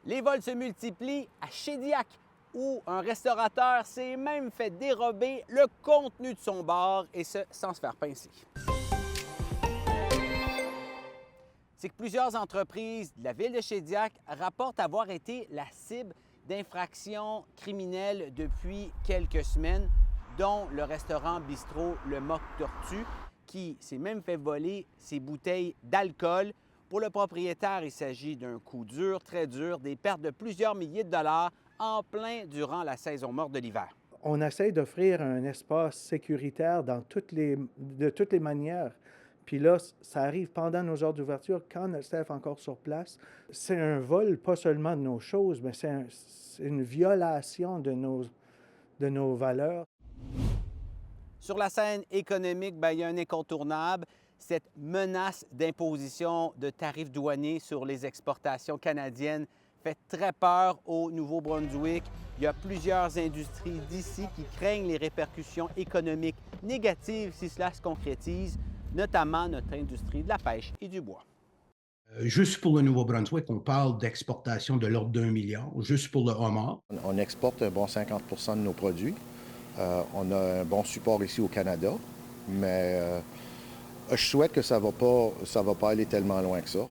Les vols se multiplient à Shediac, où un restaurateur s'est même fait dérober le contenu de son bar, et ce, sans se faire pincer. C'est que plusieurs entreprises de la ville de Shediac rapportent avoir été la cible d'infractions criminelles depuis quelques semaines, dont le restaurant bistrot Le Mock Tortue, qui s'est même fait voler ses bouteilles d'alcool. Pour le propriétaire, il s'agit d'un coup dur, très dur, des pertes de plusieurs milliers de dollars en plein durant la saison morte de l'hiver. On essaie d'offrir un espace sécuritaire de toutes les manières. Puis là, ça arrive pendant nos heures d'ouverture, quand notre staff est encore sur place. C'est un vol, pas seulement de nos choses, mais c'est une violation de nos valeurs. Sur la scène économique, il y a un incontournable, cette menace d'imposition de tarifs douaniers sur les exportations canadiennes fait très peur au Nouveau-Brunswick. Il y a plusieurs industries d'ici qui craignent les répercussions économiques négatives si cela se concrétise, notamment notre industrie de la pêche et du bois. Juste pour le Nouveau-Brunswick, on parle d'exportation de l'ordre d'1 milliard, juste pour le homard. On exporte un bon 50 % de nos produits. On a un bon support ici au Canada, mais je souhaite que ça va pas aller tellement loin que ça.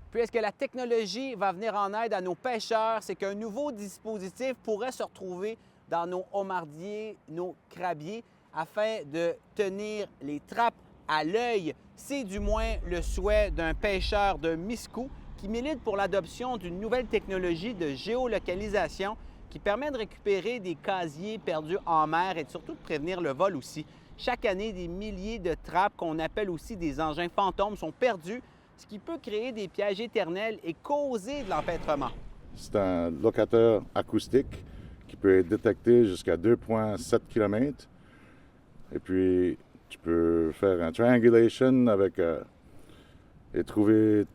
Puis est-ce que la technologie va venir en aide à nos pêcheurs? C'est qu'un nouveau dispositif pourrait se retrouver dans nos homardiers, nos crabiers, afin de tenir les trappes à l'œil. C'est du moins le souhait d'un pêcheur de Miscou qui milite pour l'adoption d'une nouvelle technologie de géolocalisation qui permet de récupérer des casiers perdus en mer et surtout de prévenir le vol aussi. Chaque année, des milliers de trappes qu'on appelle aussi des engins fantômes sont perdus, ce qui peut créer des pièges éternels et causer de l'empêtrement. C'est un locateur acoustique qui peut être détecté jusqu'à 2,7 km. Et puis, tu peux faire un triangulation avec et trouver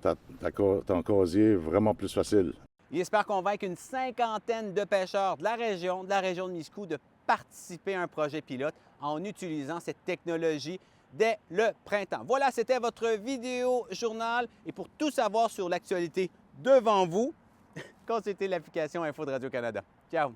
ton casier vraiment plus facile. Il espère convaincre une cinquantaine de pêcheurs de la région de Miscou de participer à un projet pilote en utilisant cette technologie dès le printemps. Voilà, c'était votre vidéo journal. Et pour tout savoir sur l'actualité devant vous, consultez l'application Info de Radio-Canada. Ciao!